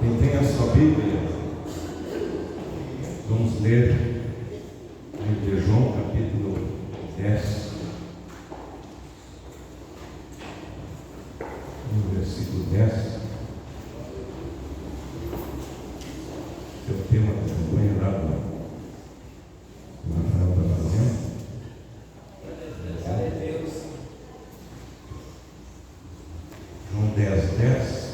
Quem tem a sua Bíblia, vamos ler o livro de João, capítulo 10, no versículo 10. Seu tema da campanha lá do Rafael está fazendo. João 10, 10.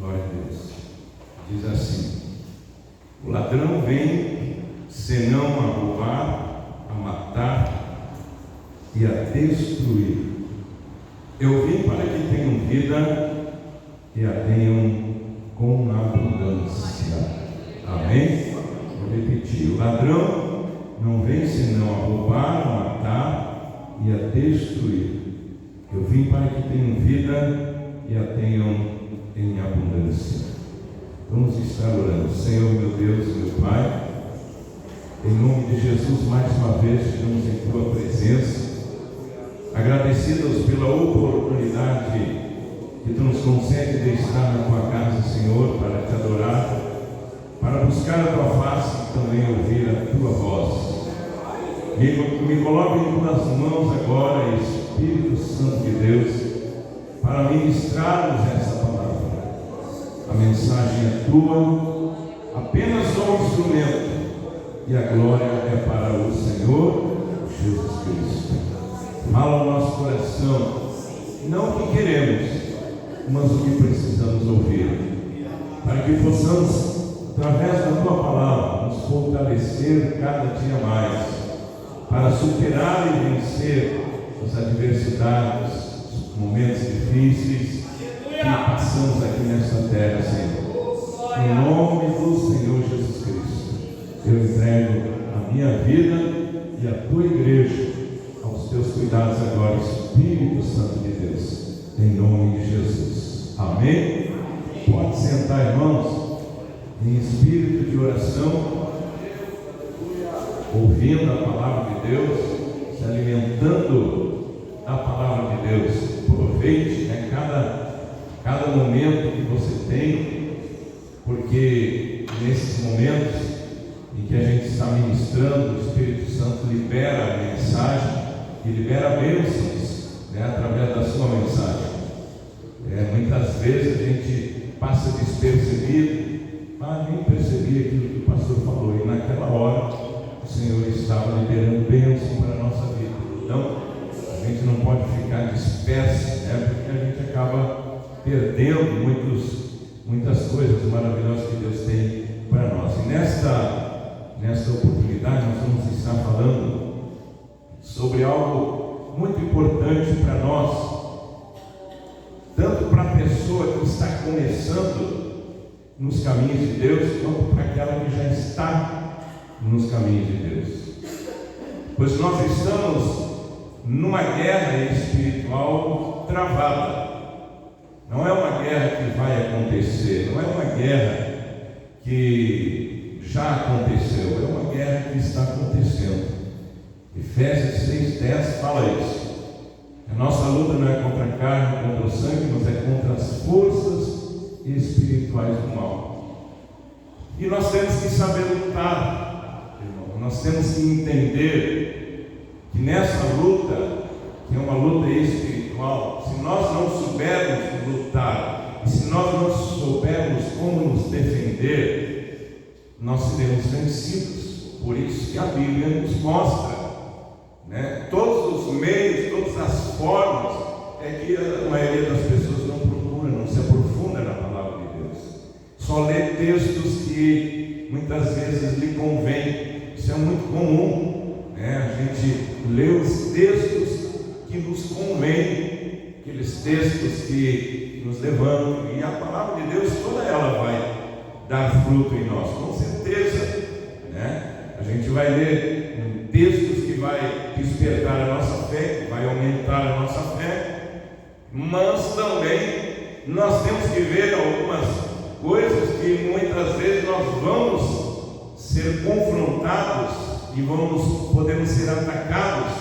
Glória a Deus. Diz assim: o ladrão vem senão a roubar, a matar e a destruir. Eu vim para que tenham vida e a tenham com abundância. Amém? Vou repetir: o ladrão não vem senão a roubar, a matar e a destruir. Eu vim para que tenham vida e a tenham em abundância. Vamos estar orando. Senhor, meu Deus, meu Pai, em nome de Jesus, mais uma vez chegamos em Tua presença, agradecidos pela oportunidade que Tu nos concede de estar na Tua casa, Senhor, para Te adorar, para buscar a Tua face e também ouvir a Tua voz. Me coloque em Tuas mãos agora, Espírito Santo de Deus, para ministrarmos essa palavra. A mensagem é Tua, apenas sou um instrumento, e a glória é para o Senhor Jesus Cristo. Fala ao nosso coração, não o que queremos, mas o que precisamos ouvir, para que possamos, através da Tua palavra, nos fortalecer cada dia mais, para superar e vencer as adversidades, os momentos difíceis que passamos aqui nesta terra, Senhor. Em nome do Senhor Jesus Cristo, eu entrego a minha vida e a Tua igreja aos Teus cuidados agora, Espírito Santo de Deus, em nome de Jesus. Amém? Pode sentar, irmãos, em espírito de oração, ouvindo a palavra de Deus, se alimentando da palavra de Deus. Aproveite, né, cada momento que você tem, porque nesses momentos em que a gente está ministrando, o Espírito Santo libera a mensagem e libera bênçãos, né, através da sua mensagem. Muitas vezes a gente passa despercebido, mas nem percebi aquilo que o pastor falou, e naquela hora o Senhor estava liberando bênção para a nossa vida. Então a gente não pode ficar disperso, né, porque a gente acaba perdendo muitas coisas maravilhosas que Deus tem para nós. E nesta oportunidade nós vamos estar falando sobre algo muito importante para nós, tanto para a pessoa que está começando nos caminhos de Deus, quanto para aquela que já está nos caminhos de Deus. Pois nós estamos numa guerra espiritual travada. Não é uma guerra que vai acontecer, não é uma guerra que já aconteceu, é uma guerra que está acontecendo. Efésios 6,10 fala isso. A nossa luta não é contra a carne, contra o sangue, mas é contra as forças espirituais do mal. E nós temos que saber lutar, irmão. Nós temos que entender que nessa luta, que é uma luta espiritual, se nós não soubermos lutar, e se nós não soubermos como nos defender, nós seremos vencidos. Por isso que a Bíblia nos mostra, né, todos os meios, todas as formas, é que a maioria das pessoas não procura, não se aprofunda na palavra de Deus. Só lê textos que muitas vezes lhe convém. Isso é muito comum, né? A gente lê os textos que nos convém, aqueles textos que nos levantam, e a palavra de Deus, toda ela vai dar fruto em nós, com certeza, né? A gente vai ler textos que vai despertar a nossa fé, que vai aumentar a nossa fé, mas também nós temos que ver algumas coisas que muitas vezes nós vamos ser confrontados e podemos ser atacados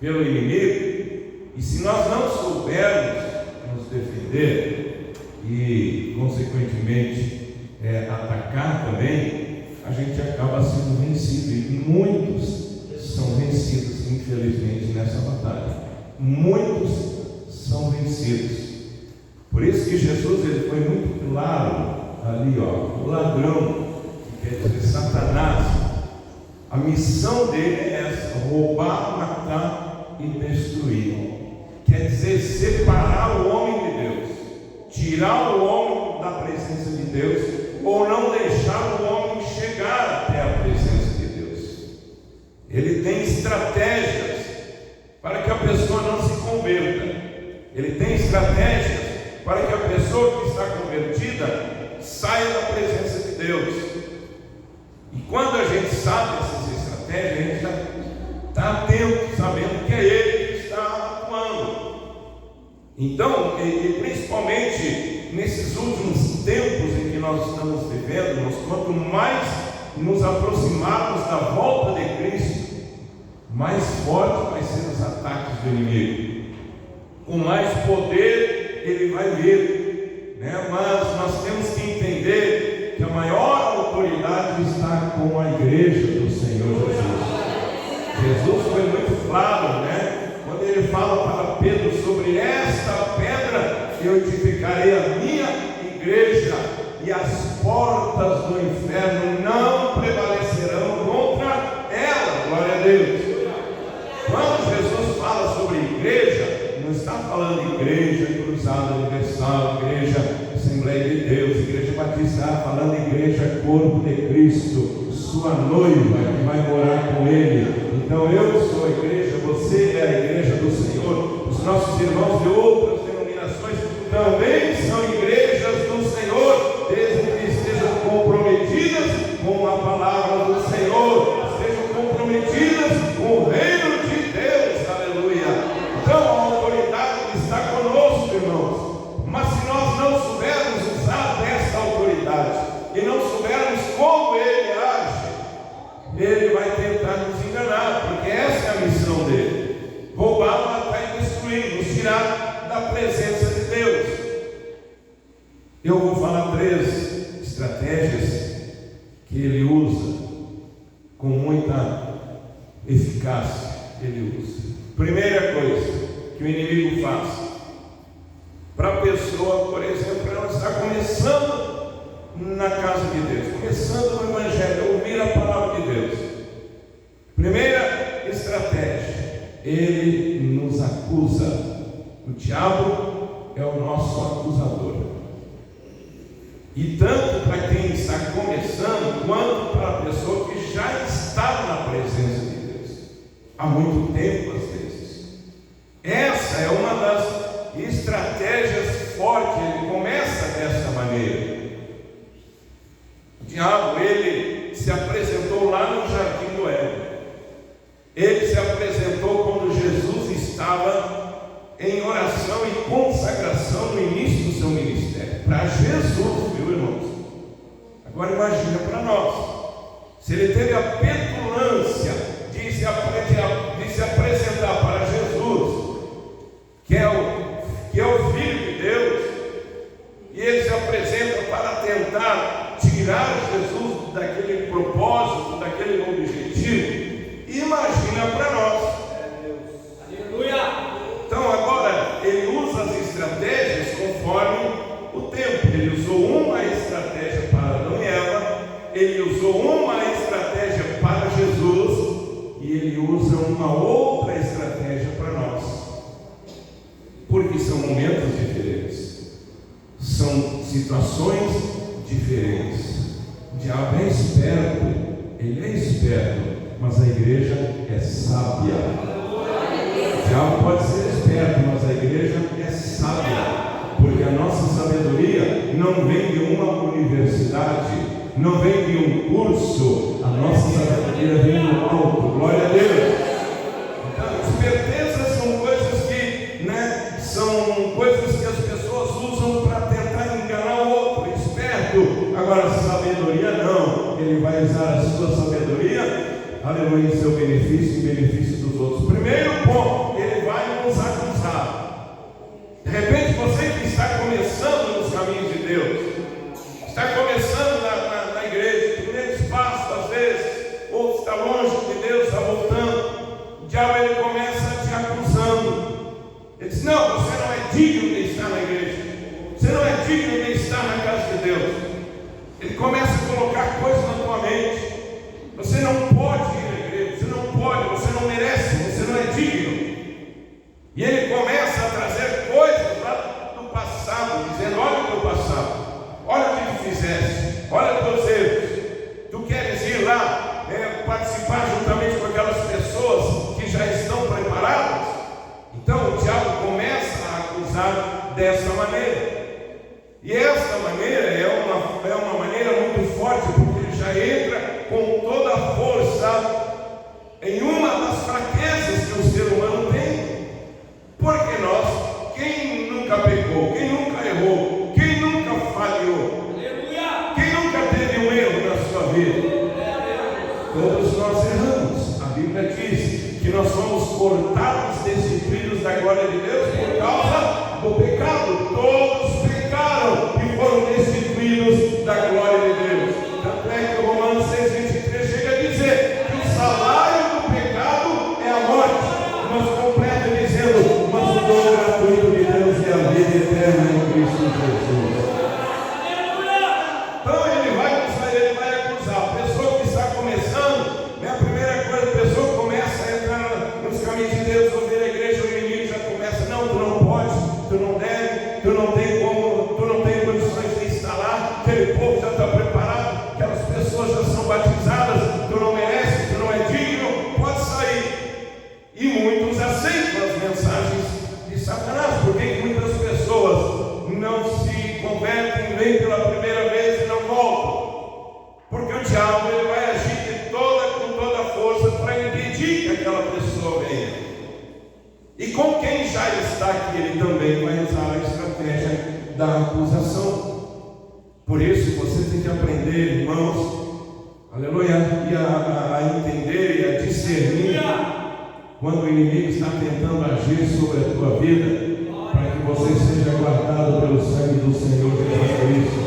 pelo inimigo, E se nós não soubermos nos defender e, consequentemente, atacar também, a gente acaba sendo vencido. E muitos são vencidos, infelizmente, nessa batalha. Muitos são vencidos. Por isso que Jesus ele foi muito claro ali, o ladrão, que quer dizer Satanás, a missão dele é essa: roubar, matar e destruir. Quer dizer, separar o homem de Deus, tirar o homem da presença de Deus, ou não deixar o homem chegar até a presença de Deus. Ele tem estratégias para que a pessoa não se converta. Ele tem estratégias para que a pessoa que está convertida saia da presença de Deus. E quando a gente sabe essas estratégias, a gente já está atento, sabendo que é Ele que está atuando. Então, e principalmente nesses últimos tempos em que nós estamos vivendo, quanto mais nos aproximarmos da volta de Cristo, mais forte vai ser os ataques do inimigo, com mais poder ele vai vir, mas nós temos que entender que a maior autoridade está com a igreja do Senhor Jesus. Jesus foi muito claro, quando ele fala para Pedro: sobre esta pedra eu edificarei a minha igreja, e as portas do inferno não prevalecerão contra ela. Glória a Deus. Quando Jesus fala sobre igreja, não está falando de igreja Cruzada Universal, igreja Assembleia de Deus, igreja Batista, está falando de igreja Corpo de Cristo, sua noiva que vai morar com Ele. Então eu sou a igreja, você é a igreja do Senhor. Os nossos irmãos de outras denominações também são igrejas do Senhor, desde que estejam comprometidas com a palavra do Senhor, estejam comprometidas com o reino de Deus. Aleluia. Então a autoridade está conosco, irmãos. Mas se nós não soubermos usar dessa autoridade e não soubermos como Ele age, Ele vai tentar nos enganar, porque essa é a missão dele: roubar, matar e destruir, nos tirar da presença de Deus. Eu vou falar 3 estratégias que ele usa com muita eficácia. Ele usa. Primeira coisa que o inimigo faz para a pessoa, por exemplo, ela está começando na casa de Deus, começando no Evangelho, ouvir a palavra de Deus. Primeira estratégia: ele nos acusa. O diabo é o nosso acusador. E tanto para quem está começando, quanto para a pessoa que já está na presença de Deus há muito tempo, às vezes. Essa é uma das estratégias fortes. Ele começa dessa maneira. O diabo, ele se apresentou lá no Jardim do Éden. Ele se apresentou quando Jesus estava em oração e consagração no início do seu ministério. Para Jesus, viu, irmãos? Agora imagina para nós. Se ele teve a petulância de se apresentar para Jesus, que é o Filho de Deus, e ele se apresenta para tentar tirar Jesus daquele propósito, daquele objetivo, imagina para nós. Aleluia! Então agora ele usa as estratégias conforme o tempo. Ele usou uma estratégia para Adão e Eva, ele usou uma estratégia para Jesus, e ele usa uma outra estratégia para nós, porque são momentos diferentes, são situações diferentes. O diabo é esperto, ele é esperto, mas a igreja é sábia. O diabo pode ser esperto, mas a igreja é sábia, porque a nossa sabedoria não vem de uma universidade, não vem de um curso. A nossa sabedoria vem do alto. Glória a Deus. Então, espertezas são coisas que, são coisas que as pessoas usam para tentar enganar o outro. Esperto. Agora, sabedoria não. Ele vai usar a sua sabedoria, aleluia, em seu benefício e em benefício dos outros. Primeiro ponto, ele vai nos acusar. Ele diz: não, você não é digno de estar na igreja, você não é digno de estar na casa de Deus. Ele começa a colocar coisas na tua mente. Você não pode ir à igreja, você não pode, você não merece, você não é digno. E ele começa a trazer coisas lá do passado, dizendo: olha o teu passado, olha o que tu fizeste, olha os teus erros. Tu queres ir lá participar juntamente com aquelas pessoas que já estão preparadas? Então o diabo começa a acusar dessa maneira. E essa maneira é uma maneira muito forte, porque ele já entra com toda a força em uma das fraquezas que o ser humano tem. Porque nós, quem nunca pecou, quem nunca errou, quem nunca falhou, quem nunca teve um erro na sua vida? Todos nós erramos. A Bíblia diz que nós somos cortados, destituídos da glória de Deus por causa do pecado. Todos pecaram e foram destituídos da glória de Deus. Tanto é que o Romanos 6,23 chega a dizer que o salário do pecado é a morte, mas completa dizendo: mas o dom gratuito de Deus é a vida eterna em Cristo Jesus. Então ele vai acusar a pessoa que está começando, né? A primeira coisa, a pessoa começa a entrar nos caminhos de Deus, ouvir a igreja, o inimigo já começa: não, tu não pode, tu não deve, tu não tem como, tu não tem condições de estar lá, aquele povo já está preparado, aquelas pessoas já são batizadas, tu não merece, tu não é digno, pode sair. E muitos aceitam as mensagens de Satanás. Por que muitas pessoas não se convertem, vêm pela primeira vez e não voltam? Porque o diabo ele vai agir com toda a força para impedir que aquela pessoa venha. E com quem já está aqui, ele também vai usar a estratégia da acusação. Por isso você tem que aprender, irmãos, aleluia, a entender e a discernir quando o inimigo está tentando agir sobre a tua vida, para que você seja guardado pelo sangue do Senhor Jesus Cristo,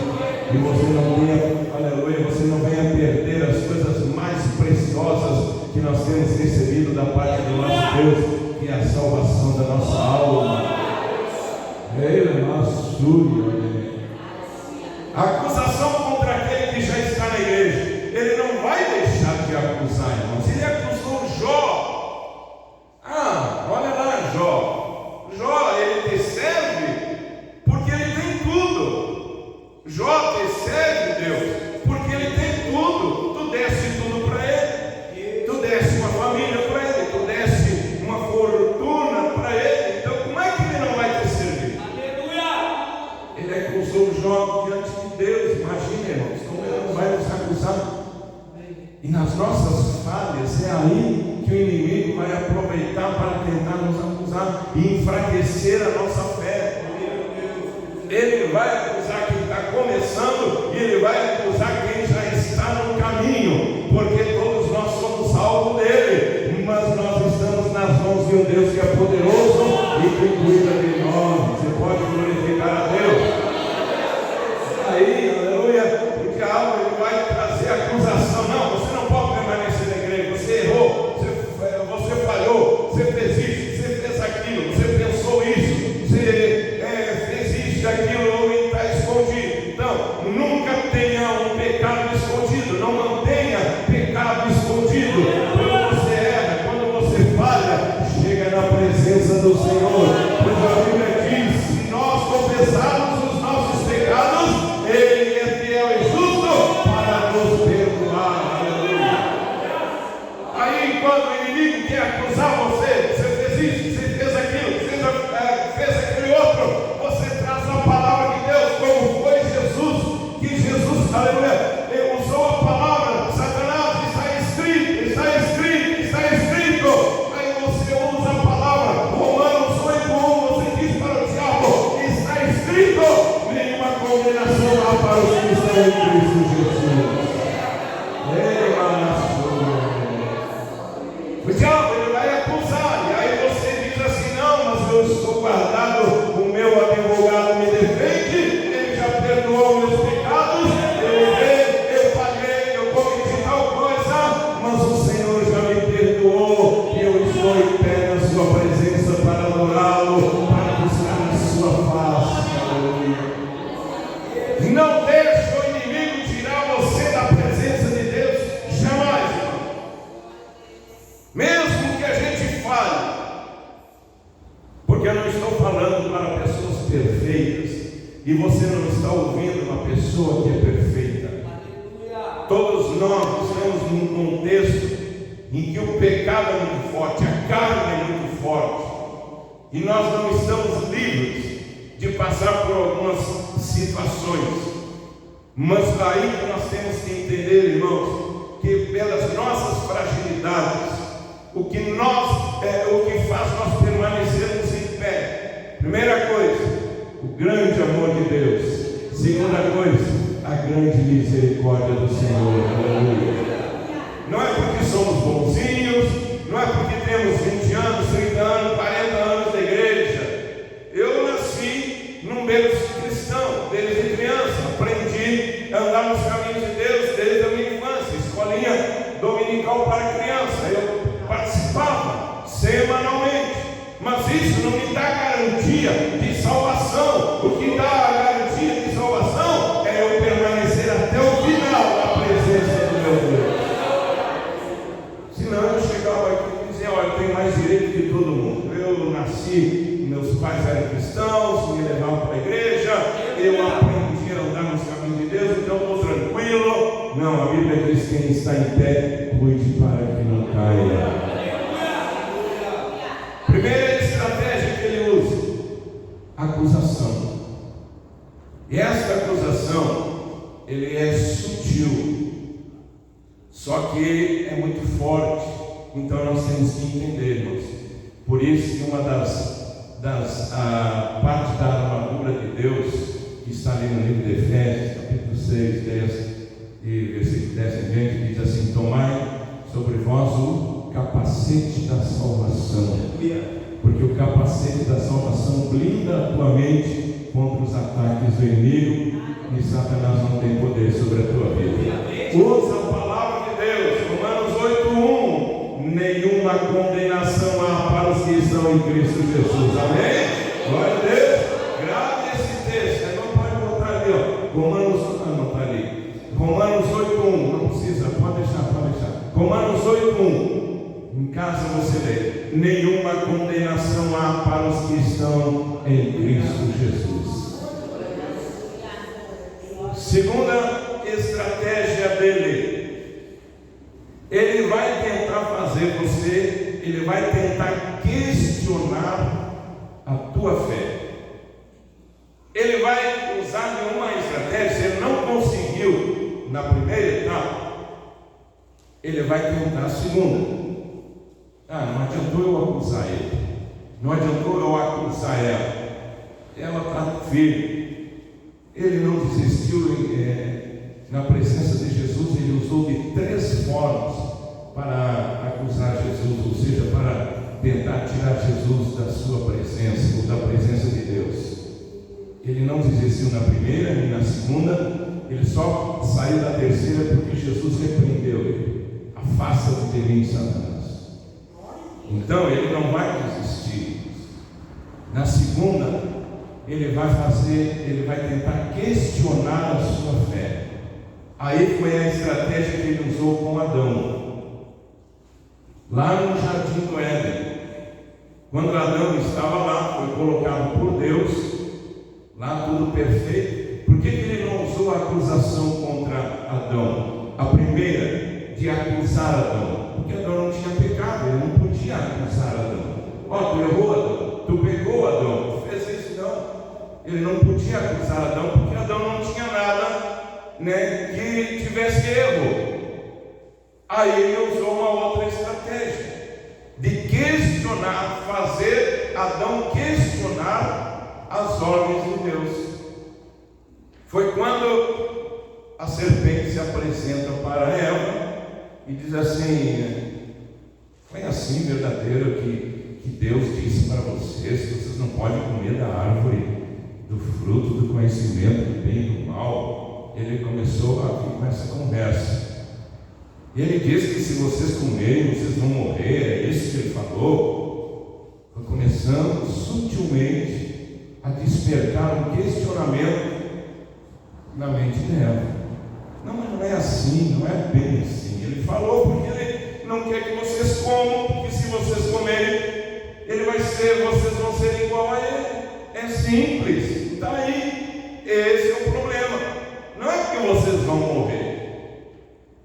e você não venha, aleluia, você não venha perder as coisas mais preciosas que nós temos recebido da parte do nosso Deus, que é a salvação da nossa alma. A acusação contra aquele que já está na igreja, ele não vai deixar de acusar, irmãos. Ele acusou Jó. Olha lá, Jó. Jó, ele te serve porque ele tem tudo. Jó te serve, Deus, porque ele tem tudo. Tu desse tudo para ele. Tu desse uma família para ele. Tu desse uma fortuna para ele. Então, como é que ele não vai te servir? Aleluia! Ele acusou Jó diante de Deus. Imagina, irmãos, como ele não vai nos acusar. E nas nossas falhas é aí que o inimigo vai aproveitar para tentar nos acusar e enfraquecer a nossa fé. Ele vai acusar quem está começando e ele vai acusar quem já está no caminho, porque todos nós somos alvo dele, mas nós estamos nas mãos de um Deus que é poderoso e que cuida de nós. Você pode glorificar a Deus. Aí, aleluia, o diabo ele vai trazer acusação. Não, você não pode permanecer na igreja, você errou, você falhou, você fez isso, você fez aquilo, você pensou isso, você fez isso, aquilo, e está escondido. Então, nunca tenha um pecado escondido, não mantenha pecado escondido. Quando você erra, quando você falha, chega na presença do Senhor. Pois a Bíblia diz: se nós confessarmos os nossos pecados, Ele é fiel e justo para nos perdoar. Aleluia. Aí quando o inimigo quer acusar você, você fez isso, você fez aquilo, você fez aquele outro, você traz a palavra de Deus, como foi Jesus, que Jesus, aleluia, ele usou a palavra: Satanás, está escrito, está escrito, está escrito. Aí você usa a palavra, Romanos 8:1, você diz para o diabo: está escrito, nenhuma condenação há para os que estão em Cristo Jesus. O diabo ele vai acusar, e aí você diz assim: não, mas eu estou guardado, o meu advogado me defende, ele já perdoou meus pecados, eu falhei, eu cometi tal coisa, mas o Senhor já me perdoou, e eu estou em pé na sua presença para adorá-lo, falando para pessoas perfeitas, e você não está ouvindo uma pessoa que é perfeita. Todos nós estamos num contexto em que o pecado é muito forte, a carne é muito forte, e nós não estamos livres de passar por algumas situações. Mas aí que nós temos que entender, irmãos, que pelas nossas fragilidades, o que faz nós permanecermos em pé. Primeira coisa, o grande amor de Deus. Segunda coisa, a grande misericórdia do Senhor. Aleluia. Não é porque somos bonzinhos, não é porque temos 20 anos, 30 anos, 40 anos da igreja. Eu nasci num berço cristão, desde criança, aprendi a andar nos caminhos de Deus desde a minha infância, escolinha dominical para criança. Eu participava semanalmente, mas isso não me dá garantia de salvação. O que dá a garantia de salvação é eu permanecer até o final na presença do meu Deus. Senão eu chegava aqui e dizia: olha, eu tenho mais direito que todo mundo. Eu nasci, meus pais eram cristãos, me levavam para a igreja, eu aprendi a andar nos caminhos de Deus, então estou tranquilo. Não, a Bíblia diz que quem está em pé, cuide para que não caia. Primeira estratégia que ele usa: acusação. E esta acusação, ele é sutil, só que é muito forte. Então nós temos que entender, irmãos. Por isso que uma das partes da armadura de Deus, que está ali no livro de Efésios, capítulo 6, 10 e versículo 10 em diante, diz assim: tomai sobre vós o capacete da salvação, porque o capacete da salvação blinda a tua mente contra os ataques do inimigo, e Satanás não tem poder sobre a tua vida. Usa a palavra de Deus, Romanos 8:1: nenhuma condenação há para os que estão em Cristo Jesus. Amém? Glória a Deus. Grave esse texto, aí não pode botar ali, ó. Não está ali. Romanos 8:1, não precisa, pode deixar. Romanos 8:1. Em casa você lê: nenhuma condenação há para os que estão em Cristo Jesus. Segunda estratégia dele: ele vai tentar fazer você, ele vai tentar questionar a tua fé. Ele vai usar de uma estratégia. Se ele não conseguiu na primeira etapa, ele vai tentar a segunda. Não adiantou eu acusar ele, não adiantou eu acusar ela está firme. Ele não desistiu na presença de Jesus. Ele usou de 3 formas para acusar Jesus, ou seja, para tentar tirar Jesus da sua presença, ou da presença de Deus. Ele não desistiu na primeira nem na segunda, ele só saiu da terceira porque Jesus repreendeu ele: afasta-te de mim, Satanás. Então ele não vai desistir. Na segunda, ele vai tentar questionar a sua fé. Aí foi a estratégia que ele usou com Adão, lá no jardim do Éden. Quando Adão estava lá, foi colocado por Deus, lá tudo perfeito. Por que ele não usou a acusação contra Adão? A primeira, de acusar Adão, porque Adão não tinha pecado, ele não podia acusar Adão. Tu errou, Adão, tu pecou, Adão, tu fez isso. Não, ele não podia acusar Adão, porque Adão não tinha nada, que tivesse erro. Aí ele usou uma outra estratégia, de questionar, fazer Adão questionar as ordens de Deus. Foi quando a serpente se apresenta para Eva e diz assim: foi assim verdadeiro que Deus disse para vocês não podem comer da árvore do fruto do conhecimento do bem e do mal. Ele começou a vir com essa conversa. E ele disse que se vocês comerem, vocês vão morrer. É isso que ele falou. Foi começando sutilmente a despertar um questionamento na mente dela. Não, mas não é assim, não é bem assim. Ele falou porque ele não quer que vocês comam, porque se vocês comerem, vocês vão ser igual a ele. É simples. Está aí. Esse é o problema. Não é porque vocês vão morrer.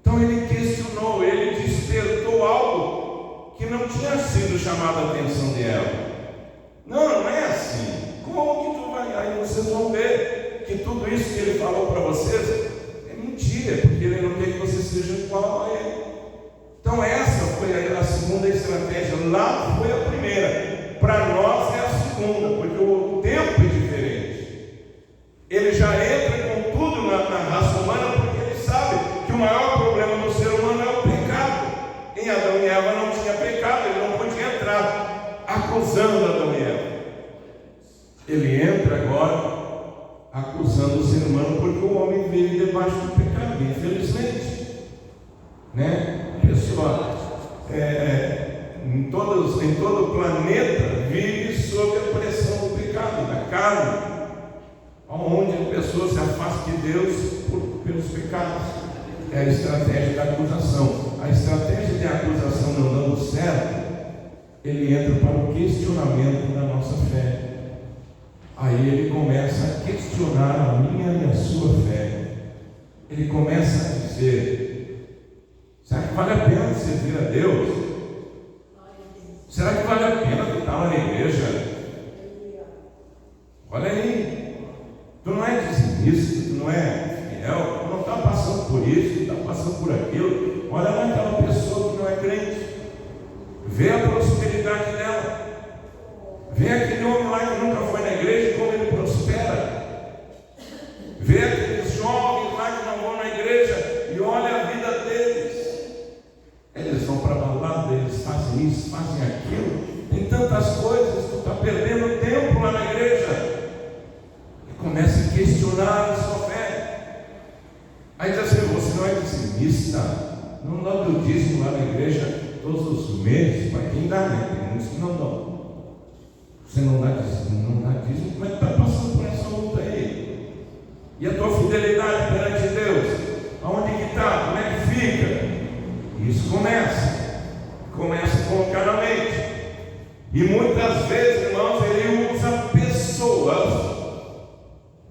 Então ele questionou, ele despertou algo que não tinha sido chamado a atenção de Eva. Não é assim. Como que tu vai? Aí vocês vão ver que tudo isso que ele falou para vocês é mentira, porque ele não quer que você seja igual a ele. Então essa foi a segunda estratégia. Lá foi a primeira. Para nós é a segunda, porque o tempo é diferente. Ele já entra com tudo na raça humana, porque ele sabe que o maior problema do ser humano é o pecado. Em Adão e Eva não tinha pecado, ele não podia entrar acusando Adão e Eva. Ele entra agora acusando o ser humano, porque o homem vive debaixo do pecado, infelizmente. Pessoal, em todo o planeta vive sob a pressão do pecado, da carne, onde a pessoa se afasta de Deus pelos pecados. É a estratégia da acusação. A estratégia de acusação não dando certo, ele entra para o questionamento da nossa fé. Aí ele começa a questionar a minha e a sua fé. Ele começa a dizer: será que vale a pena servir a Deus? Será que vale a pena tu estar lá na igreja? Olha aí, tu não é dizimista, tu não é fiel, tu não está passando por isso, tu está passando por aquilo. Olha lá aquela pessoa que não é crente, vê a prosperidade dela, vê aquele homem lá que nunca foi na igreja, como ele prospera, vê aqueles jovens lá que não vão na igreja e olha a vida deles. Eles vão para a balada, eles fazem isso, fazem aquilo, tem tantas coisas, tu está perdendo tempo lá na igreja. E começa a questionar a sua fé. Aí diz assim: você não é dizimista, não dá o dízimo lá na igreja todos os meses? Para quem dá, né? Tem muitos que não dão. Você não dá dízimo, como é que está passando por essa luta aí? E a tua fidelidade perante Deus, aonde que está? Como é que fica? Isso começa a colocar na mente. E muitas vezes, irmãos, ele usa pessoas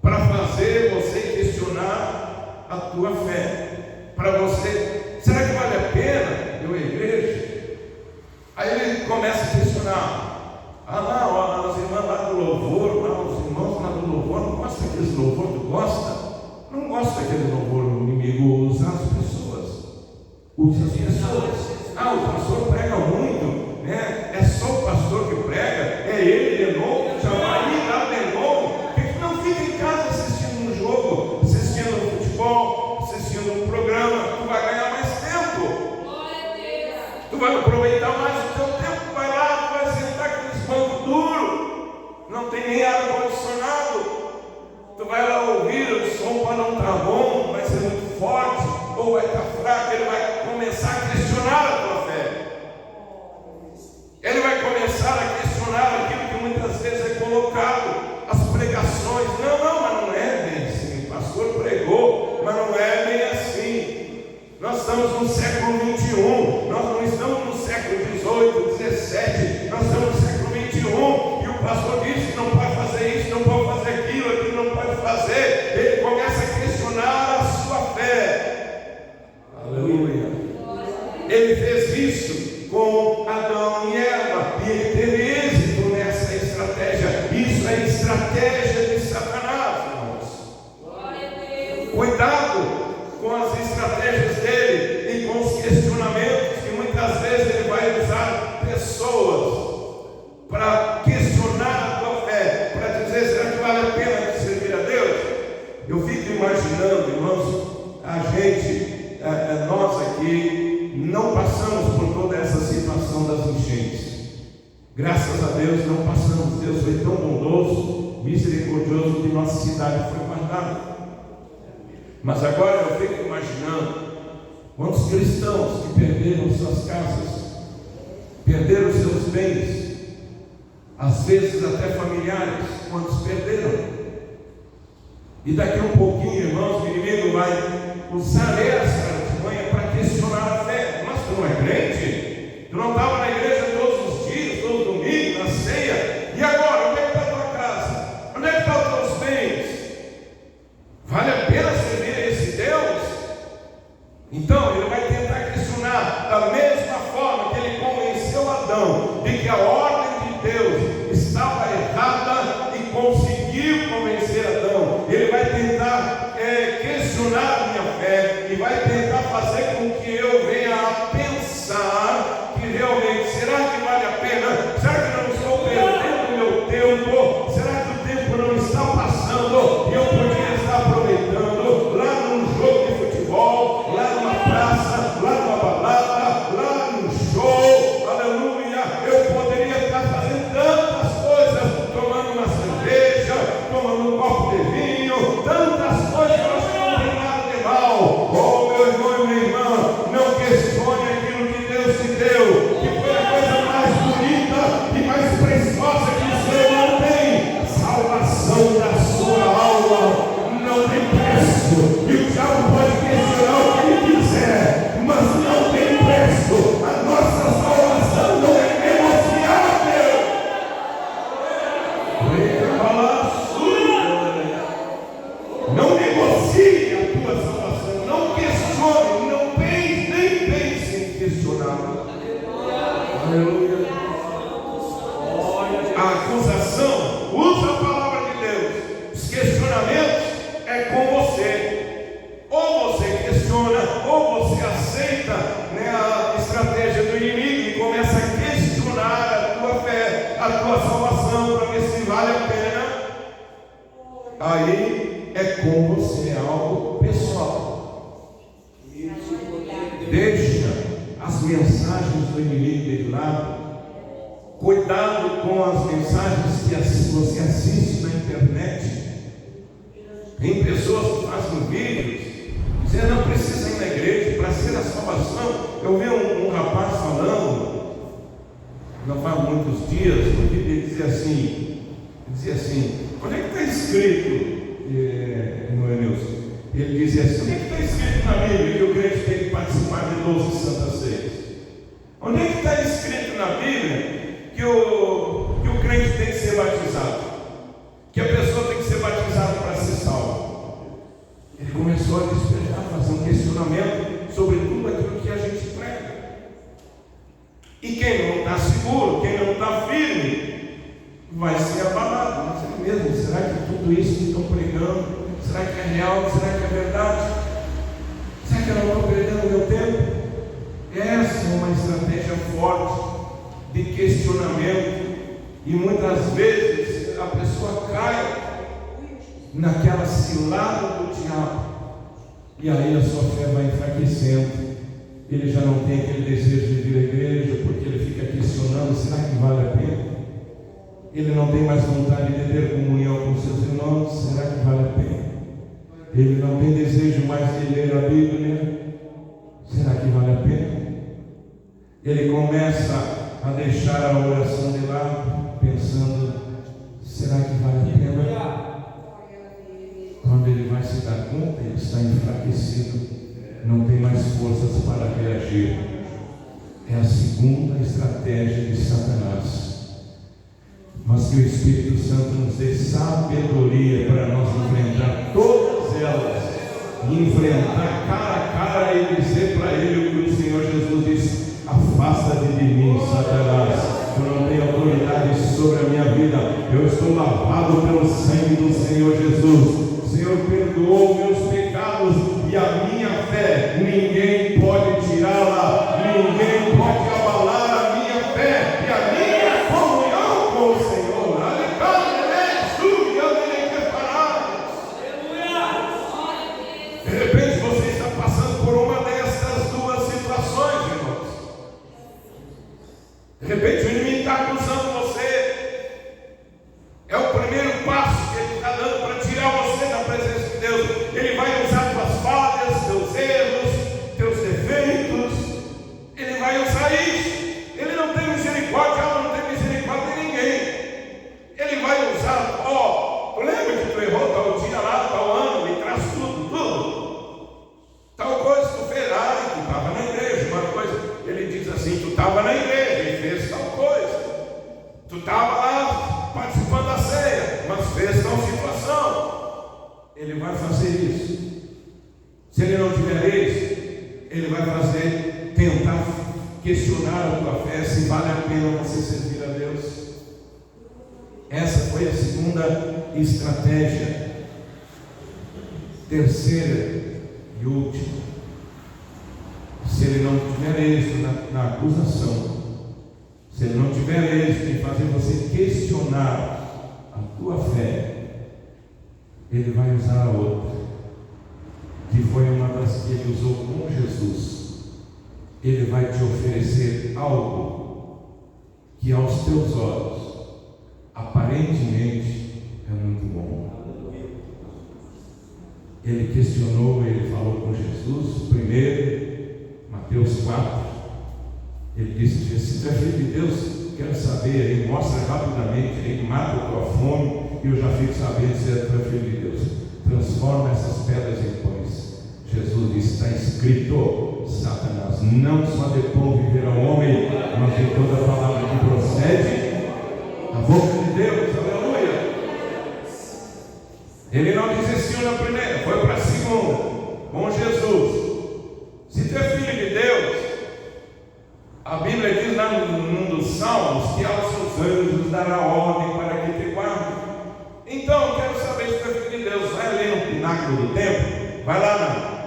para fazer você questionar a tua fé. Para você, será que vale a pena eu ir à igreja? Aí ele começa a questionar: as irmãs lá do louvor, os irmãos lá do louvor, não gostam daqueles louvor, tu gosta? Não gosta daquele louvor, o inimigo usa as pessoas. Usa as pessoas. O pastor prega muito, né? É só o pastor que prega, é ele de novo, já vai ir lá de novo. Porque não fica em casa assistindo um jogo, assistindo um futebol, assistindo um programa. Tu vai ganhar mais tempo. Tu vai aproveitar mais o teu tempo. Tu vai lá, tu vai sentar com aqueles bancos duros, não tem nem ar-condicionado. Tu vai lá ouvir o som para não estar bom, vai ser muito forte, ou vai estar fraco. Ele vai começar a questionar a tua fé. Ele vai começar a questionar aquilo que muitas vezes é colocado, as pregações. Mas não é bem assim. O pastor pregou, mas não é bem assim. Nós estamos no século 21, nós não estamos no século 18, 17, nós estamos no século 21, e o pastor diz que não pode fazer isso, não pode fazer aquilo não pode fazer. Ele começa a questionar a sua fé. Aleluia. Ele fez isso com Adão e Eva, e ele teve êxito nessa estratégia. Isso é estratégia de Satanás, irmãos. Cuidado com as estratégias dele e com os questionamentos, que muitas vezes ele vai usar pessoas para questionar a tua fé, para dizer: será que vale a pena servir a Deus? Eu fico imaginando, irmãos, nós aqui não passamos por toda essa situação das enchentes. Graças a Deus não passamos. Deus foi tão bondoso, misericordioso, que nossa cidade foi guardada. Mas agora eu fico imaginando quantos cristãos que perderam suas casas, perderam seus bens, às vezes até familiares, quantos perderam. E daqui a um pouquinho, irmãos, o inimigo vai usar essa artimanha para questionar a fé. Mas tu não é crente? Tu não estava na igreja todos os dias, todo domingo, na ceia? E agora, onde é que está a tua casa? vale a pena, aí é com você, é algo pessoal. Deixa as mensagens do inimigo de lado. Cuidado com as mensagens que você assiste na internet. Tem pessoas que fazem vídeos. Você não precisa ir na igreja para ser a salvação. Eu vi um rapaz falando, não faz muitos dias, ele dizia assim, onde é que está escrito, irmão Enilson? Ele dizia assim, onde é que está escrito na Bíblia que o crente tem que participar de 12 santas ceias? Onde é que está escrito na Bíblia que o crente tem que ser batizado? Que a pessoa tem que ser batizada para ser salva? Ele começou a despertar, fazer um questionamento sobre tudo aquilo que a gente prega. E quem não está seguro, quem não está firme, vai ser abalado. Mas é mesmo, será que tudo isso que estão pregando, será que é real? Será que é verdade? Será que eu não estou perdendo meu tempo? Essa é uma estratégia forte de questionamento. E muitas vezes a pessoa cai naquela cilada do diabo, e aí a sua fé vai enfraquecendo. Ele já não tem aquele desejo de vir à igreja, porque ele fica questionando, será que vale a pena? Ele não tem mais vontade de ter comunhão com seus irmãos, será que vale a pena? Ele não tem desejo mais de ler a Bíblia, será que vale a pena? Ele começa a deixar a oração de lado, pensando, será que vale a pena? Quando ele vai se dar conta, ele está enfraquecido, não tem mais forças para reagir. É a segunda estratégia de Satanás. Mas que o Espírito Santo nos dê sabedoria para nós enfrentar todas elas, e enfrentar cara a cara e dizer para ele o que o Senhor Jesus disse: afasta-te de mim, Satanás, eu não tenho autoridade sobre a minha vida, eu estou lavado pelo sangue do Senhor Jesus. O Senhor perdoou meus pecados e a minha fé, ninguém pode tirá-la, ninguém pode abalar a minha fé e a minha comunhão com o Senhor. De repente você está passando por uma dessas duas situações, irmãos. De repente o inimigo está acusando você. É o primeiro passo que ele está dando para tirar você da presença de Deus. Ele vai usar tuas falhas, teus erros, teus defeitos. Ele vai usar isso. Ele não tem misericórdia, não tem misericórdia de ninguém. Ele vai usar, tu lembra que tu errou tal dia lá, tal ano, e traz tudo. Tal coisa tu fez, tu estava na igreja, uma coisa. Ele diz assim, tu estava na igreja e fez tal coisa. Tu estava lá participando da ceia, mas fez tal situação. Ele vai fazer isso. Se ele não tiver isso, ele vai fazer, tentar questionar a tua fé, se vale a pena você servir a Deus. Essa foi a segunda estratégia. Terceira e última: se ele não tiver êxito na acusação, se ele não tiver êxito em fazer você questionar a tua fé, ele vai usar a outra, que foi uma das que ele usou com Jesus. Ele vai te oferecer algo que aos teus olhos aparentemente é muito bom. Ele questionou, ele falou com Jesus. Primeiro, Mateus 4, ele disse: se tu é filho de Deus, quero saber, ele mostra rapidamente, ele mata a tua fome, e eu já fico sabendo se tu é filho de Deus. Transforma essas pedras em pães. Jesus disse: está escrito, Satanás, não só de pão viverá o homem, mas de toda palavra que procede da boca de Deus. Aleluia. Ele não desistiu na primeira, foi para a segunda, com Jesus. Se tu é filho de Deus, a Bíblia diz lá num dos Salmos que aos seus anjos dará ordem para que te guardem. Então, eu quero saber se tu é filho de Deus. Vai ali no pináculo do templo, vai lá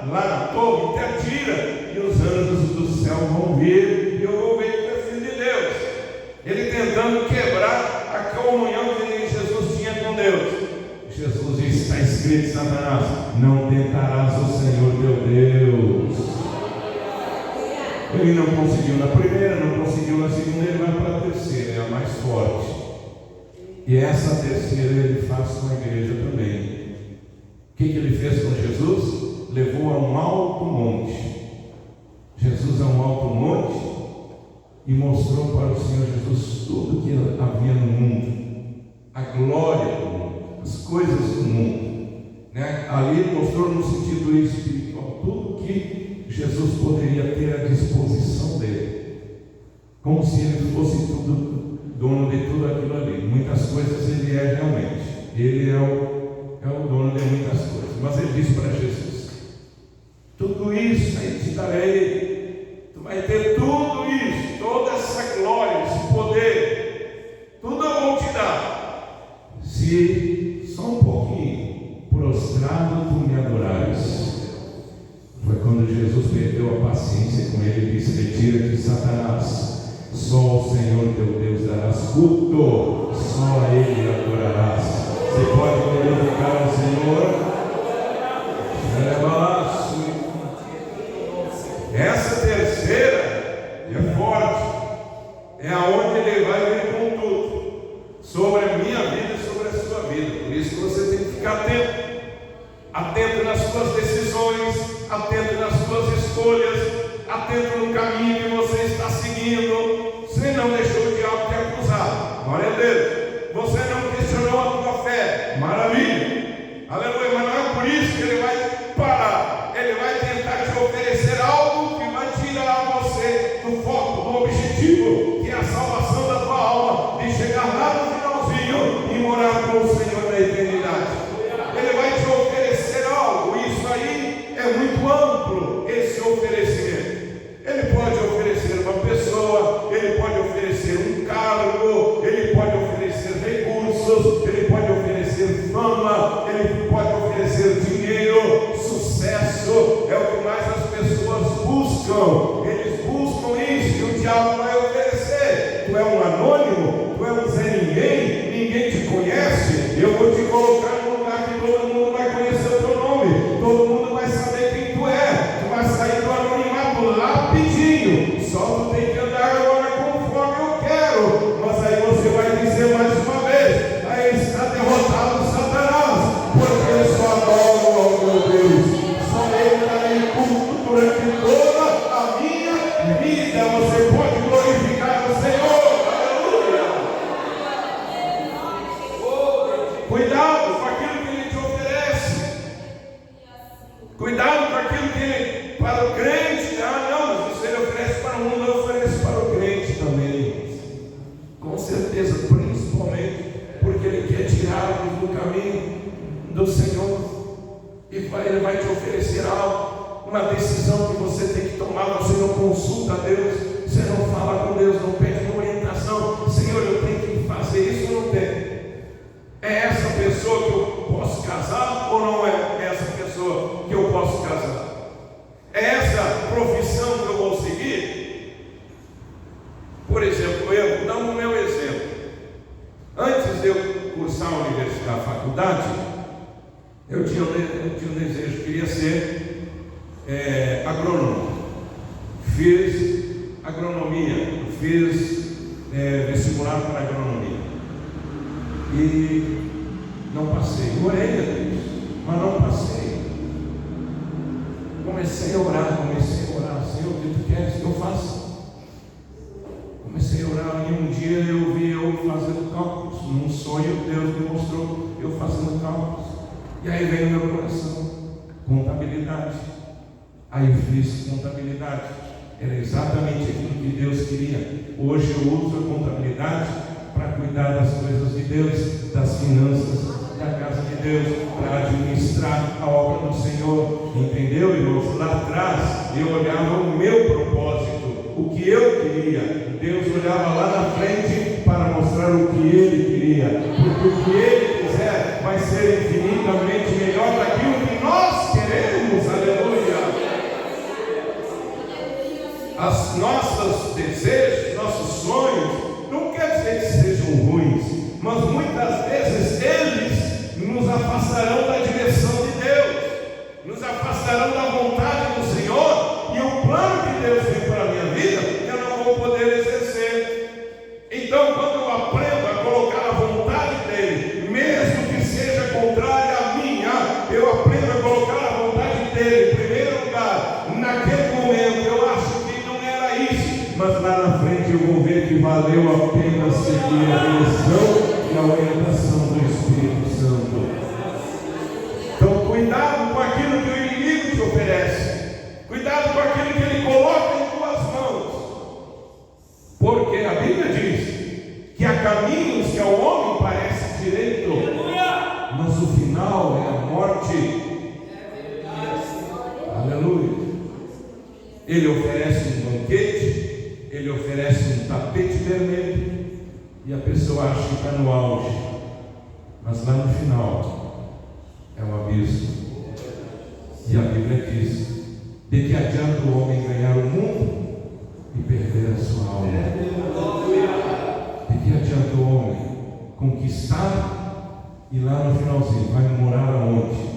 na torre, te atira, e os anjos do céu vão vir, e eu vou ver que tu é filho de Deus. Ele tentando quebrar a comunhão que Jesus dizia de Satanás: não tentarás o Senhor teu Deus. Ele não conseguiu na primeira, não conseguiu na segunda, ele vai para a terceira, é a mais forte. E essa terceira ele faz com a igreja também. O que ele fez com Jesus? Levou a um alto monte. Jesus a um alto monte e mostrou para o Senhor Jesus tudo o que havia no mundo, a glória do mundo, as coisas do mundo, né? Ali ele mostrou no sentido espiritual tudo que Jesus poderia ter à disposição dele, como se ele fosse tudo, dono de tudo aquilo ali. Muitas coisas ele é realmente, ele é o dono de muitas coisas, mas ele disse para Jesus: tudo isso aí te darei, tu vai ter tudo isso, toda essa glória, esse poder, tudo eu vou te dar, se só um pouquinho prostrado tu me adorares. Foi quando Jesus perdeu a paciência com ele e disse: retira-te, Satanás, só ao Senhor teu Deus darás culto, só a Ele adorarás. Você pode glorificar o Senhor? Essa terceira é forte, é aonde ele vai vir com tudo, sobre a minha vida e sobre a sua vida. Por isso que você tem que ficar atento nas suas decisões, atento nas suas escolhas, atento no caminho que você está seguindo. Você não deixou o diabo te acusar, glória a Deus. Você não questionou a tua fé, maravilha, aleluia. Mas não é por isso que ele vai parar. Ele vai tentar te oferecer algo que vai tirar você do foco, do objetivo, que é a salvação da tua alma, de chegar lá no finalzinho e morar com o Senhor na eternidade. Ele vai te oferecer algo. Isso aí é muito amplo, esse oferecimento. Ele pode oferecer uma pessoa, ele pode oferecer um cargo, ele pode oferecer recursos, ele pode oferecer fama, ele pode oferecer dinheiro, sucesso. É o que mais as pessoas buscam. Eles buscam isso e o diabo vai oferecer. Tu é um anônimo, tu é um Zé Ninguém, ninguém te conhece. Eu vou te colocar num lugar que todo mundo vai conhecer o teu nome, todo mundo vai saber quem tu é. Tu vai sair do anonimato rapidinho. Só tu tem que andar agora conforme eu quero. Mas aí você vai dizer mais uma vez: aí está derrotado Satanás, porque eu só adoro ao meu Deus. Só ele está em culto durante toda a minha vida. Você pode glorificar o Senhor. Cuidado com aquilo que ele te oferece. Cuidado com aquilo que ele, para o crente, não, mas isso ele oferece para o mundo, eu ofereço para o crente também. Com certeza, principalmente porque ele quer tirá-los do caminho do Senhor. E ele vai te oferecer algo, uma decisão que você tem que tomar. Você não consulta a Deus, você não fala com Deus, não pede uma orientação. Senhor, eu tenho que fazer isso ou não tenho? É essa pessoa que eu posso casar ou não é essa pessoa que eu posso casar? É essa profissão que eu vou seguir? Por exemplo, eu vou dar o meu exemplo. Antes de eu cursar a faculdade, eu tinha um desejo, queria ser agrônomo. Fiz agronomia, fiz vestibular para agronomia. E não passei. Orei a Deus, mas não passei. Comecei a orar. Senhor, o que tu queres que eu faça? Comecei a orar e um dia eu vi eu fazendo cálculos. Num sonho Deus me mostrou eu fazendo cálculos. E aí veio no meu coração contabilidade. Aí eu fiz contabilidade. Era exatamente aquilo que Deus queria. Hoje eu uso a contabilidade para cuidar das coisas de Deus, das finanças da casa de Deus, para administrar a obra do Senhor. Entendeu, irmãos? Lá atrás eu olhava o meu propósito, o que eu queria. Deus olhava lá na frente para mostrar o que Ele queria, porque o que Ele quiser vai ser infinitamente melhor daquilo que nós queremos. Aleluia! As nossos desejos, nossos sonhos, não quer dizer que sejam ruins, mas muitas vezes eles nos afastarão da direção afastarão da vontade do Senhor, e o plano que Deus tem para a minha vida, eu não vou poder exercer. Então, quando eu aprendo a colocar a vontade dele, mesmo que seja contrária à minha, eu aprendo a colocar a vontade dele em primeiro lugar. Naquele momento eu acho que não era isso, mas lá na frente eu vou ver que valeu a pena seguir a direção e a orientação do Espírito Santo. Então, cuidado com aquilo que o inimigo te oferece, cuidado com aquilo que ele coloca em tuas mãos, porque a Bíblia diz que há caminhos que ao homem parece direito, mas o final é a morte. Aleluia. Ele oferece um banquete, ele oferece um tapete vermelho, e a pessoa acha que está no auge, mas lá no final é um abismo. E a Bíblia diz: de que adianta o homem ganhar o mundo e perder a sua alma? De que adianta o homem conquistar e lá no finalzinho vai morar aonde?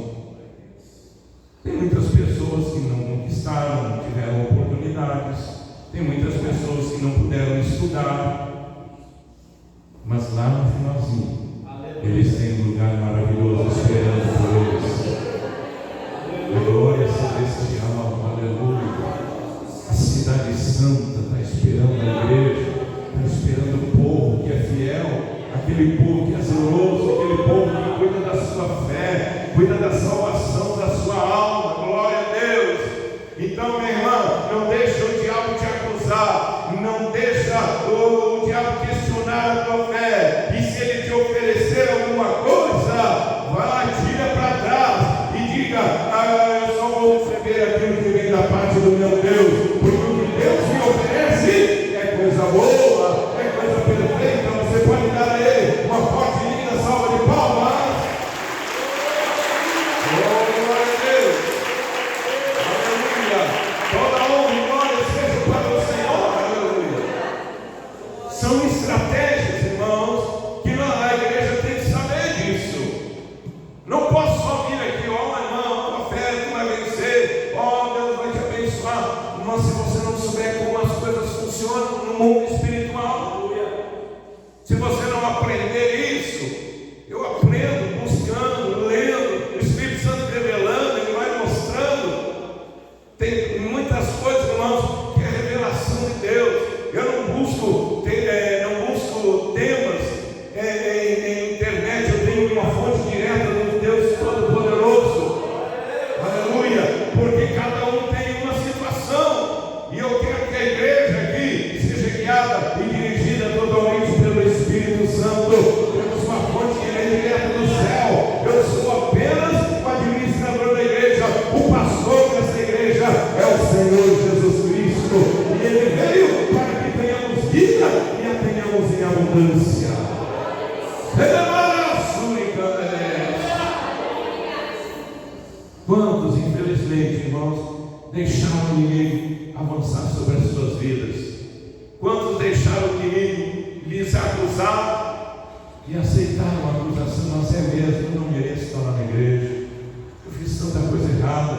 Tem muitas pessoas que não conquistaram, não tiveram oportunidades, tem muitas pessoas que não puderam estudar, mas lá no finalzinho eles têm um lugar maravilhoso esperando por eles. Glória celestial, aleluia. A cidade santa está esperando a igreja, está esperando o povo que é fiel, aquele povo que é zeloso, aquele povo que cuida da sua fé, cuida da salvação da sua alma. Glória a Deus. Então, minha irmã, não deixa o diabo te acusar, não deixa o diabo questionar a tua fé, e se ele te oferecer alguma coisa, vai lá, tira para trás e diga: eu só vou receber aquilo que vem da parte do meu Deus, porque o que Deus me oferece é coisa boa, é coisa perfeita. Você pode dar a ele uma forte e linda salva de palmas. Glória a Deus. Aleluia. Toda honra e glória seja para o Senhor. Aleluia. São estratégias, irmãos, que a igreja tem que saber disso. Não posso só vir aqui: irmão, tua fé, tu vai vencer, Deus vai te abençoar. Mas se você não souber como as coisas funcionam no mundo espiritual, se você não aprender isso, eu aprendo buscando, lendo, o Espírito Santo revelando, ele vai mostrando. Tem muitas coisas, irmãos, que é revelação de Deus. Eu não busco temas em internet, eu tenho uma fonte direta do Deus Todo-Poderoso. Aleluia, porque cada um tem uma situação, e eu quero que a igreja aqui seja guiada e dirigida totalmente pelo Espírito Santo. Temos uma fonte que é direta do céu. Eu sou apenas o administrador da igreja, o pastor dessa igreja é o Senhor Jesus Cristo, e Ele veio para que tenhamos vida e a tenhamos em abundância. Quantos, infelizmente, irmãos, deixaram o inimigo avançar sobre as suas vidas? Quantos deixaram o inimigo lhes acusar e aceitaram a acusação? Mas é mesmo, eu não mereço estar na igreja, eu fiz tanta coisa errada,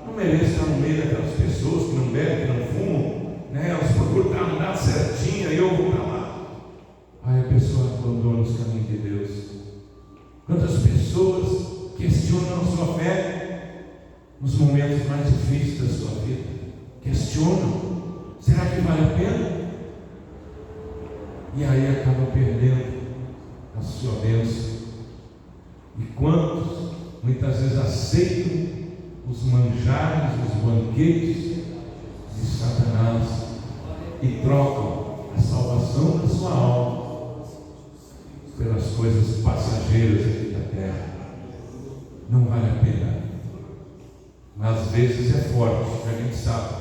não mereço estar no meio daquelas pessoas que não bebem, que não fumam, elas procuram andar certinho, e eu vou para lá. Aí a pessoa abandona os caminhos de Deus. Quantas pessoas questionam a sua fé nos momentos mais difíceis da sua vida? Questionam: será que vale a pena? E aí acaba perdendo a sua bênção. E quantos muitas vezes aceitam os manjares, os banquetes de Satanás e trocam a salvação da sua alma pelas coisas passageiras aqui da terra? Não vale a pena. Mas às vezes é forte, a gente sabe.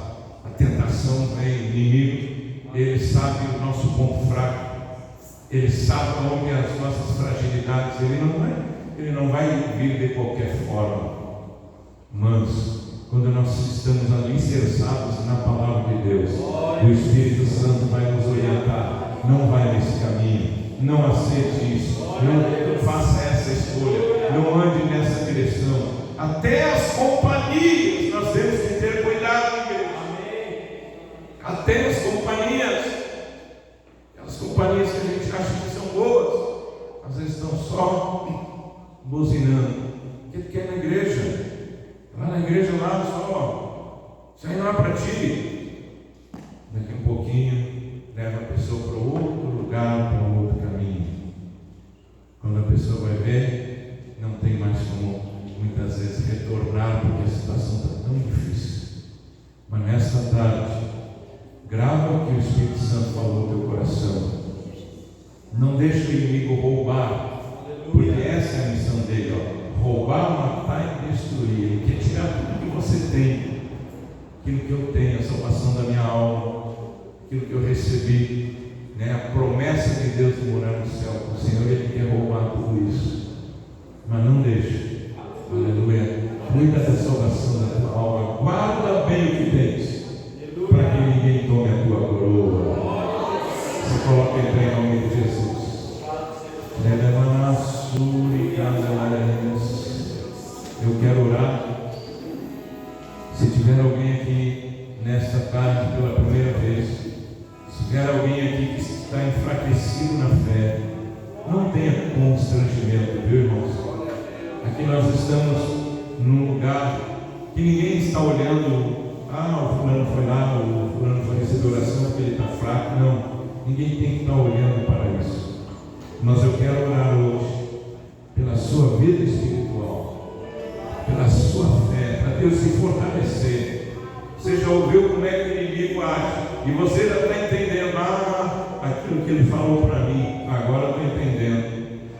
A tentação vem, o inimigo, ele sabe o nosso ponto fraco, ele sabe onde as nossas fragilidades. Ele não vai vir de qualquer forma. Mas quando nós estamos alicerçados na palavra de Deus, o Espírito Santo vai nos orientar. Não vai nesse caminho, não aceite isso, não faça essa escolha, não ande nessa direção. Até as companhias nós buzinando. O que ele quer na igreja? Lá na igreja, lá só, isso aí não é para ti. Daqui um pouquinho, leva a pessoa para outro lugar, para um outro caminho. Quando a pessoa vai ver, não tem mais como, muitas vezes, retornar, porque a situação está tão difícil. Mas nesta tarde, grava o que o Espírito Santo falou no teu coração. Não deixe o inimigo roubar, porque essa é a missão dele, ó. Roubar, matar e destruir. Ele quer tirar tudo que você tem, aquilo que eu tenho, a salvação da minha alma, aquilo que eu recebi, né? A promessa de Deus de morar no céu. O Senhor, Ele quer roubar tudo isso, mas não deixe. Aleluia. Cuida da salvação da tua alma, guarda bem o que tens, para que ninguém tome a tua coroa. Se coloque em nome de Jesus. Eu quero orar. Se tiver alguém aqui nesta tarde pela primeira vez, se tiver alguém aqui que está enfraquecido na fé, não tenha constrangimento, viu, irmãos? Aqui nós estamos num lugar que ninguém está olhando. O fulano foi lá, o fulano foi receber oração porque ele está fraco. Não, ninguém tem que estar olhando para isso. Mas eu quero orar hoje pela sua vida espiritual, pela sua fé, para Deus se fortalecer. Você já ouviu como é que o inimigo age, e você já está entendendo. Aquilo que ele falou para mim, agora eu estou entendendo.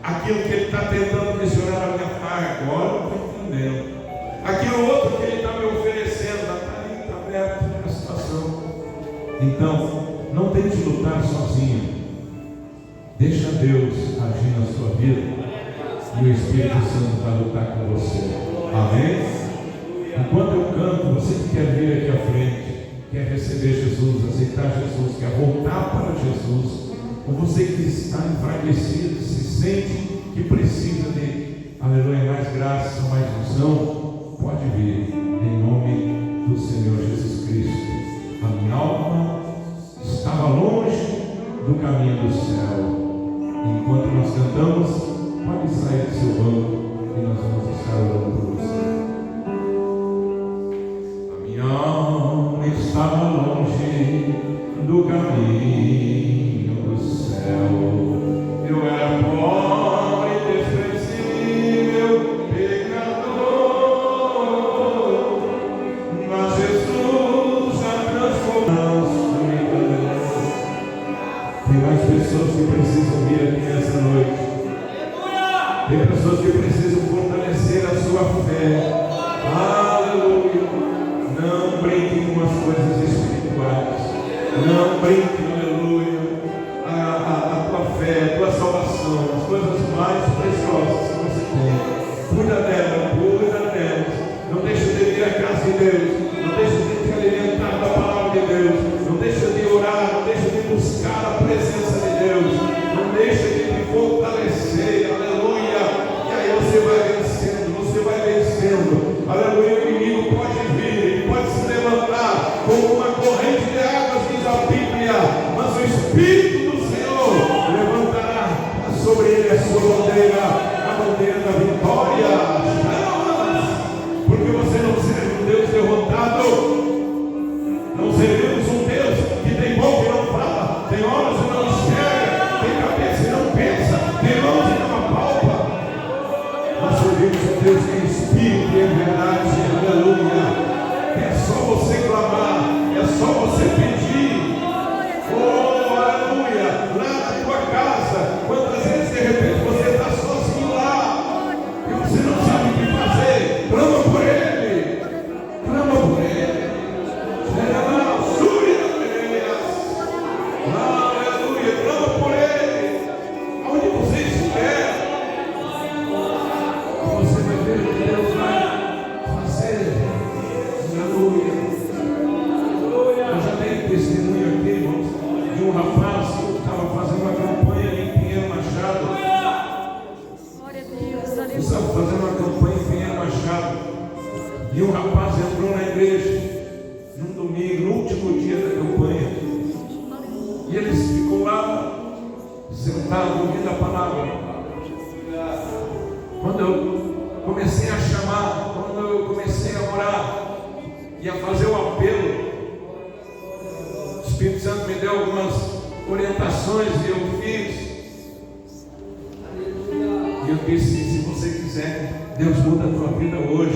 Aquilo que ele está tentando pressionar a minha carne, agora eu estou entendendo. Aquilo outro que ele está me oferecendo, está ali, está aberto a situação. Então, não tente lutar sozinho. Deixa Deus agir na sua vida, e o Espírito Santo vai lutar com você. Amém? Enquanto eu canto, você que quer vir aqui à frente, quer receber Jesus, aceitar Jesus, quer voltar para Jesus, ou você que está enfraquecido, se sente que precisa de, aleluia, mais graça, mais unção, pode vir, em nome do Senhor Jesus Cristo. A minha alma estava longe do caminho do céu. Enquanto nós cantamos, pode sair do seu banco e nós vamos estar orando por você. A minha alma estava longe do caminho do céu. Eu era pobre, desprezível, pecador, mas Jesus já transformou. Tem mais pessoas que precisam vir aqui nessa noite. Tem pessoas que precisam fortalecer a sua fé. Aleluia. Não brinque com as coisas espirituais. Não brinque, aleluia, a tua fé, a tua salvação, as coisas mais preciosas que você tem. Cuida delas, cuida delas. Não deixe de vir à casa de Deus. Não deixe de te alimentar da palavra de Deus. Não deixe de orar, não deixe de buscar a presença de Deus. Não deixe de te fortalecer, aleluia. E aí você vai vencendo, você vai vencendo. Aleluia, o inimigo pode vir, ele pode se levantar como uma corrente de águas, diz a Bíblia, mas o Espírito do Senhor levantará sobre ele a sua bandeira, a bandeira da vitória. Porque você não serve um Deus derrotado. Não servimos um Deus que tem boca e não fala, tem olhos e não enxerga, tem cabeça e não pensa, tem mãos e não apalpa. Nós servimos um Deus que é Espírito e é verdade. Aleluia. É só você clamar, é só você pedir. Oh, aleluia. Lá na tua casa, quantas vezes de repente você está sozinho lá e você não sabe o que fazer, clama por Ele, clama por Ele. Aleluia, clama por Ele, aonde você estiver. Você vai ver o que Deus vai fazer. Aleluia. Eu já dei testemunho aqui, irmãos, de um rapaz que estava fazendo uma campanha ali em Pinheiro Machado. Estava fazendo uma campanha em Pinheiro Machado. E um rapaz entrou na igreja num domingo, no último dia da campanha. E ele ficou lá, sentado, ouvindo a palavra. Quando eu comecei a chamar, quando eu comecei a orar e a fazer o apelo, o Espírito Santo me deu algumas orientações e eu fiz. E eu disse: se você quiser, Deus muda a tua vida hoje.